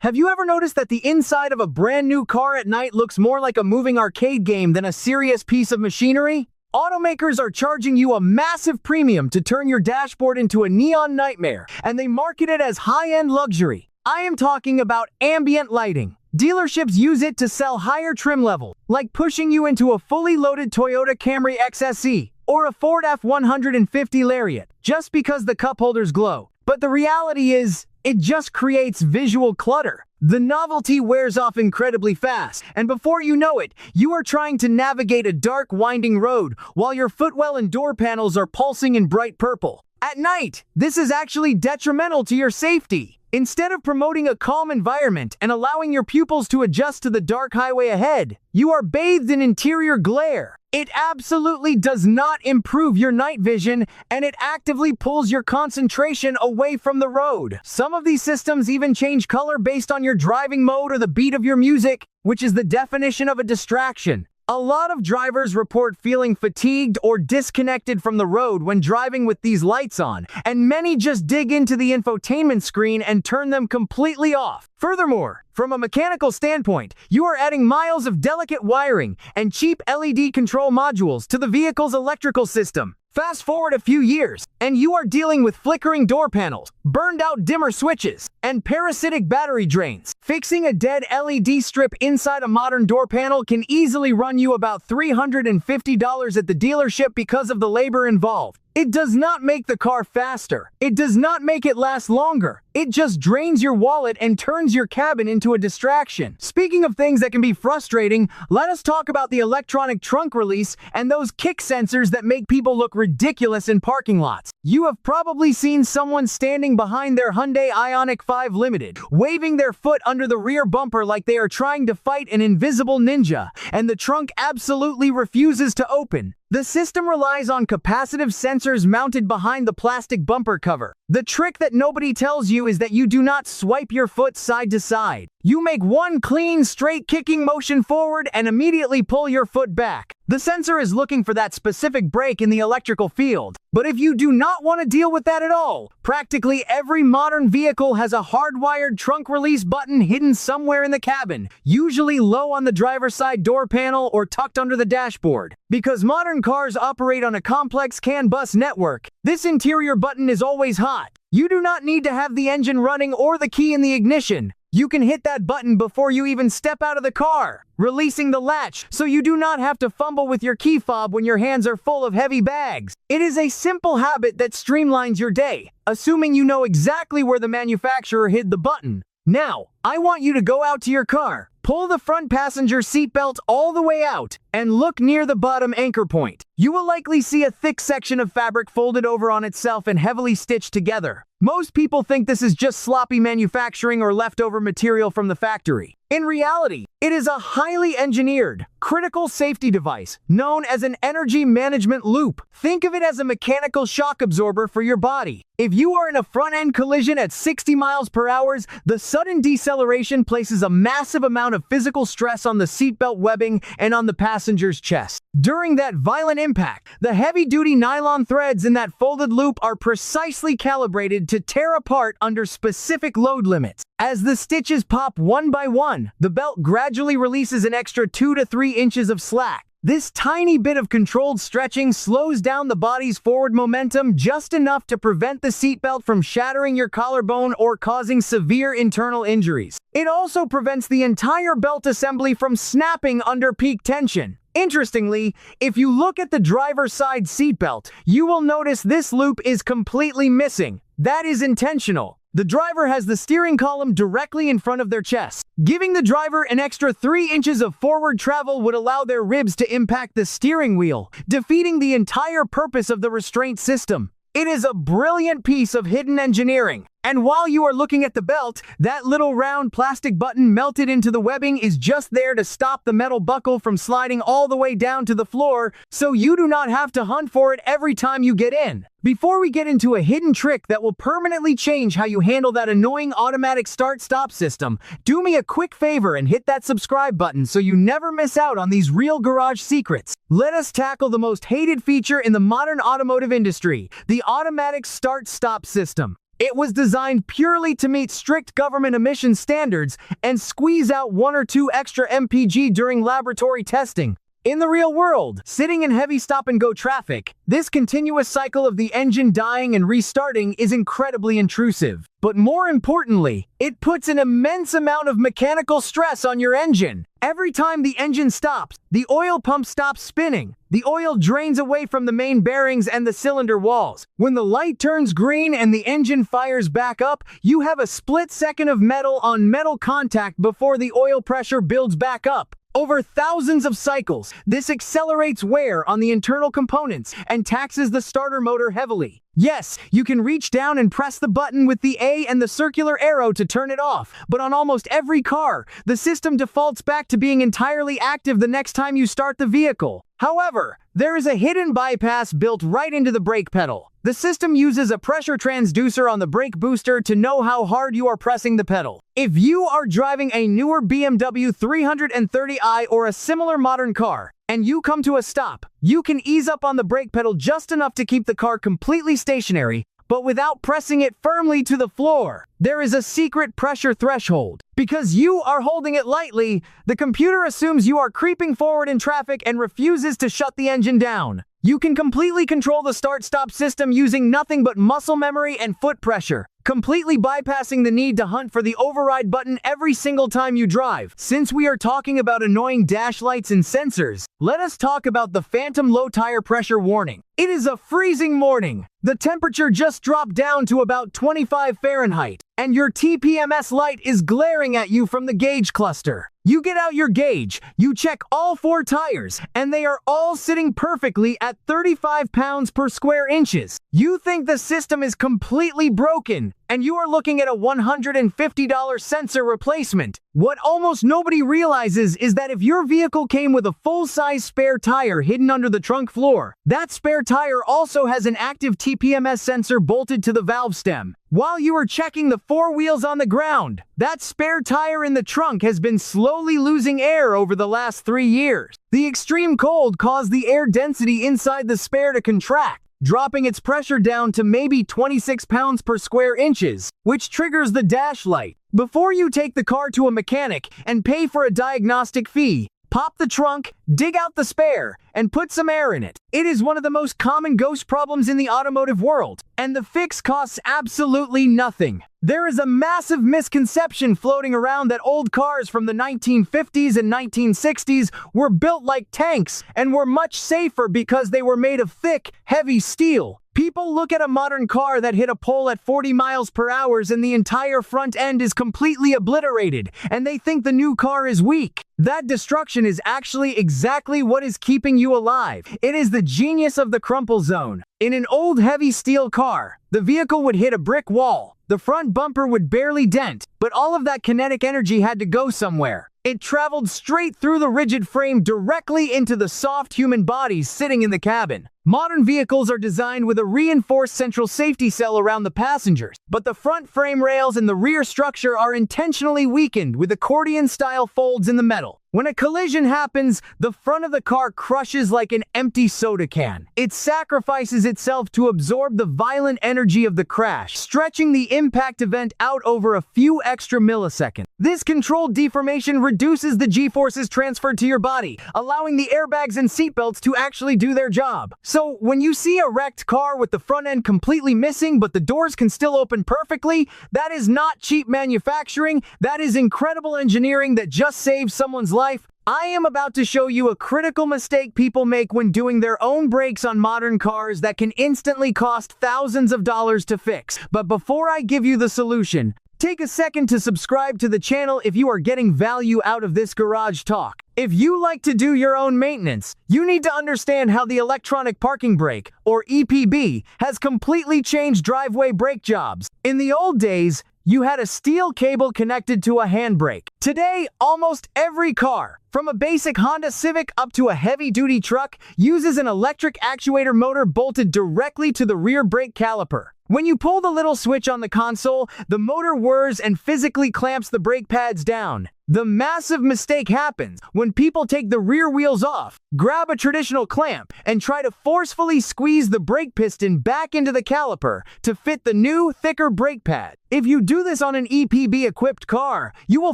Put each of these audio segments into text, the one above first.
Have you ever noticed that the inside of a brand new car at night looks more like a moving arcade game than a serious piece of machinery? Automakers are charging you a massive premium to turn your dashboard into a neon nightmare, and they market it as high-end luxury. I am talking about ambient lighting. Dealerships use it to sell higher trim levels, like pushing you into a fully loaded Toyota Camry XSE or a Ford F-150 Lariat, just because the cup holders glow. But the reality is, it just creates visual clutter. The novelty wears off incredibly fast, and before you know it, you are trying to navigate a dark, winding road while your footwell and door panels are pulsing in bright purple. At night, this is actually detrimental to your safety. Instead of promoting a calm environment and allowing your pupils to adjust to the dark highway ahead, you are bathed in interior glare. It absolutely does not improve your night vision, and it actively pulls your concentration away from the road. Some of these systems even change color based on your driving mode or the beat of your music, which is the definition of a distraction. A lot of drivers report feeling fatigued or disconnected from the road when driving with these lights on, and many just dig into the infotainment screen and turn them completely off. Furthermore, from a mechanical standpoint, you are adding miles of delicate wiring and cheap LED control modules to the vehicle's electrical system. Fast forward a few years, and you are dealing with flickering door panels, burned-out dimmer switches, and parasitic battery drains. Fixing a dead LED strip inside a modern door panel can easily run you about $350 at the dealership because of the labor involved. It does not make the car faster. It does not make it last longer. It just drains your wallet and turns your cabin into a distraction. Speaking of things that can be frustrating, let us talk about the electronic trunk release and those kick sensors that make people look ridiculous in parking lots. You have probably seen someone standing behind their Hyundai Ioniq 5 Limited, waving their foot under the rear bumper like they are trying to fight an invisible ninja, and the trunk absolutely refuses to open. The system relies on capacitive sensors mounted behind the plastic bumper cover. The trick that nobody tells you is that you do not swipe your foot side to side. You make one clean, straight kicking motion forward and immediately pull your foot back. The sensor is looking for that specific break in the electrical field. But if you do not want to deal with that at all, practically every modern vehicle has a hardwired trunk release button hidden somewhere in the cabin, usually low on the driver's side door panel or tucked under the dashboard. Because modern cars operate on a complex CAN bus network, this interior button is always hot. You do not need to have the engine running or the key in the ignition. You can hit that button before you even step out of the car, releasing the latch so you do not have to fumble with your key fob when your hands are full of heavy bags. It is a simple habit that streamlines your day, assuming you know exactly where the manufacturer hid the button. Now, I want you to go out to your car, pull the front passenger seatbelt all the way out, and look near the bottom anchor point. You will likely see a thick section of fabric folded over on itself and heavily stitched together. Most people think this is just sloppy manufacturing or leftover material from the factory. In reality, it is a highly engineered, critical safety device known as an energy management loop. Think of it as a mechanical shock absorber for your body. If you are in a front-end collision at 60 miles per hour, the sudden deceleration places a massive amount of physical stress on the seatbelt webbing and on the passenger's chest. During that violent impact, the heavy-duty nylon threads in that folded loop are precisely calibrated to tear apart under specific load limits. As the stitches pop one by one, the belt gradually releases an extra 2 to 3 inches of slack. This tiny bit of controlled stretching slows down the body's forward momentum just enough to prevent the seatbelt from shattering your collarbone or causing severe internal injuries. It also prevents the entire belt assembly from snapping under peak tension. Interestingly, if you look at the driver's side seatbelt, you will notice this loop is completely missing. That is intentional. The driver has the steering column directly in front of their chest. Giving the driver an extra 3 inches of forward travel would allow their ribs to impact the steering wheel, defeating the entire purpose of the restraint system. It is a brilliant piece of hidden engineering. And while you are looking at the belt, that little round plastic button melted into the webbing is just there to stop the metal buckle from sliding all the way down to the floor, so you do not have to hunt for it every time you get in. Before we get into a hidden trick that will permanently change how you handle that annoying automatic start-stop system, do me a quick favor and hit that subscribe button so you never miss out on these real garage secrets. Let us tackle the most hated feature in the modern automotive industry, the automatic start-stop system. It was designed purely to meet strict government emission standards and squeeze out 1 or 2 extra mpg during laboratory testing. In the real world, sitting in heavy stop-and-go traffic, this continuous cycle of the engine dying and restarting is incredibly intrusive. But more importantly, it puts an immense amount of mechanical stress on your engine. Every time the engine stops, the oil pump stops spinning. The oil drains away from the main bearings and the cylinder walls. When the light turns green and the engine fires back up, you have a split second of metal-on-metal contact before the oil pressure builds back up. Over thousands of cycles, this accelerates wear on the internal components and taxes the starter motor heavily. Yes, you can reach down and press the button with the A and the circular arrow to turn it off, but on almost every car, the system defaults back to being entirely active the next time you start the vehicle. However, there is a hidden bypass built right into the brake pedal. The system uses a pressure transducer on the brake booster to know how hard you are pressing the pedal. If you are driving a newer BMW 330i or a similar modern car, and you come to a stop, you can ease up on the brake pedal just enough to keep the car completely stationary, but without pressing it firmly to the floor. There is a secret pressure threshold. Because you are holding it lightly, the computer assumes you are creeping forward in traffic and refuses to shut the engine down. You can completely control the start-stop system using nothing but muscle memory and foot pressure, completely bypassing the need to hunt for the override button every single time you drive. Since we are talking about annoying dash lights and sensors, let us talk about the phantom low tire pressure warning. It is a freezing morning. The temperature just dropped down to about 25 Fahrenheit, and your TPMS light is glaring at you from the gauge cluster. You get out your gauge, you check all 4 tires, and they are all sitting perfectly at 35 pounds per square inches. You think the system is completely broken, and you are looking at a $150 sensor replacement. What almost nobody realizes is that if your vehicle came with a full-size spare tire hidden under the trunk floor, that spare tire also has an active TPMS sensor bolted to the valve stem. While you are checking the 4 wheels on the ground, that spare tire in the trunk has been slowly losing air over the last 3 years. The extreme cold caused the air density inside the spare to contract, dropping its pressure down to maybe 26 pounds per square inches, which triggers the dash light. Before you take the car to a mechanic and pay for a diagnostic fee, pop the trunk, dig out the spare, and put some air in it. It is one of the most common ghost problems in the automotive world, and the fix costs absolutely nothing. There is a massive misconception floating around that old cars from the 1950s and 1960s were built like tanks and were much safer because they were made of thick, heavy steel. People look at a modern car that hit a pole at 40 miles per hour and the entire front end is completely obliterated, and they think the new car is weak. That destruction is actually exactly what is keeping you alive. It is the genius of the crumple zone. In an old heavy steel car, the vehicle would hit a brick wall. The front bumper would barely dent, but all of that kinetic energy had to go somewhere. It traveled straight through the rigid frame directly into the soft human bodies sitting in the cabin. Modern vehicles are designed with a reinforced central safety cell around the passengers, but the front frame rails and the rear structure are intentionally weakened with accordion-style folds in the metal. When a collision happens, the front of the car crushes like an empty soda can. It sacrifices itself to absorb the violent energy of the crash, stretching the impact event out over a few extra milliseconds. This controlled deformation reduces the G-forces transferred to your body, allowing the airbags and seatbelts to actually do their job. So, when you see a wrecked car with the front end completely missing but the doors can still open perfectly, that is not cheap manufacturing, that is incredible engineering that just saved someone's life. I am about to show you a critical mistake people make when doing their own brakes on modern cars that can instantly cost thousands of dollars to fix. But before I give you the solution, take a second to subscribe to the channel if you are getting value out of this garage talk. If you like to do your own maintenance, you need to understand how the electronic parking brake, or EPB, has completely changed driveway brake jobs. In the old days, you had a steel cable connected to a handbrake. Today, almost every car, from a basic Honda Civic up to a heavy-duty truck, uses an electric actuator motor bolted directly to the rear brake caliper. When you pull the little switch on the console, the motor whirs and physically clamps the brake pads down. The massive mistake happens when people take the rear wheels off, grab a traditional clamp, and try to forcefully squeeze the brake piston back into the caliper to fit the new, thicker brake pad. If you do this on an EPB-equipped car, you will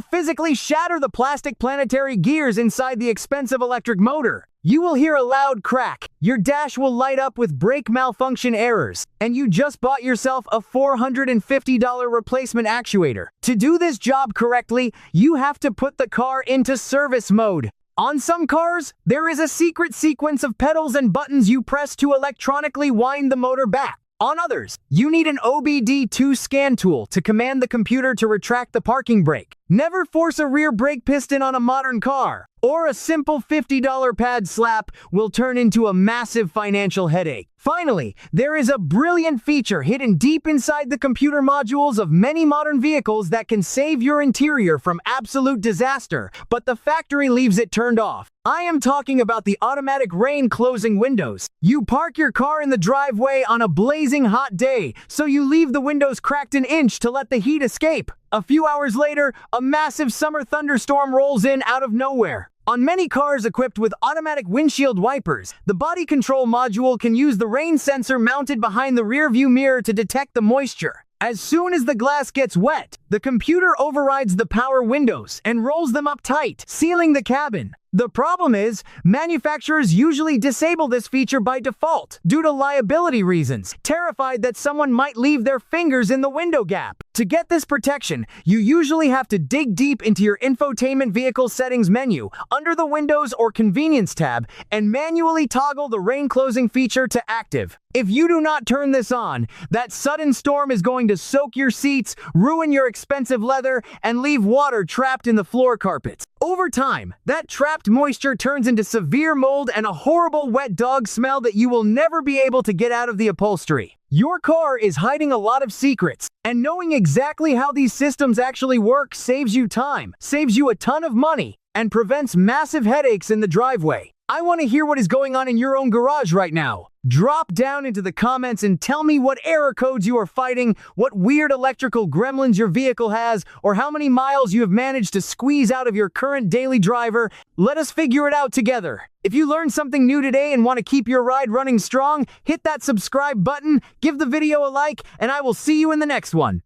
physically shatter the plastic planetary gears inside the expensive electric motor. You will hear a loud crack, your dash will light up with brake malfunction errors, and you just bought yourself a $450 replacement actuator. To do this job correctly, you have to put the car into service mode. On some cars, there is a secret sequence of pedals and buttons you press to electronically wind the motor back. On others, you need an OBD2 scan tool to command the computer to retract the parking brake. Never force a rear brake piston on a modern car, or a simple $50 pad slap will turn into a massive financial headache. Finally, there is a brilliant feature hidden deep inside the computer modules of many modern vehicles that can save your interior from absolute disaster, but the factory leaves it turned off. I am talking about the automatic rain closing windows. You park your car in the driveway on a blazing hot day, so you leave the windows cracked an inch to let the heat escape. A few hours later, a massive summer thunderstorm rolls in out of nowhere. On many cars equipped with automatic windshield wipers, the body control module can use the rain sensor mounted behind the rear-view mirror to detect the moisture. As soon as the glass gets wet, the computer overrides the power windows and rolls them up tight, sealing the cabin. The problem is, manufacturers usually disable this feature by default due to liability reasons, terrified that someone might leave their fingers in the window gap. To get this protection, you usually have to dig deep into your infotainment vehicle settings menu, under the Windows or Convenience tab, and manually toggle the rain closing feature to active. If you do not turn this on, that sudden storm is going to soak your seats, ruin your expensive leather, and leave water trapped in the floor carpets. Over time, that trapped moisture turns into severe mold and a horrible wet dog smell that you will never be able to get out of the upholstery. Your car is hiding a lot of secrets, and knowing exactly how these systems actually work saves you time, saves you a ton of money, and prevents massive headaches in the driveway. I want to hear what is going on in your own garage right now. Drop down into the comments and tell me what error codes you are fighting, what weird electrical gremlins your vehicle has, or how many miles you have managed to squeeze out of your current daily driver. Let us figure it out together. If you learned something new today and want to keep your ride running strong, hit that subscribe button, give the video a like, and I will see you in the next one.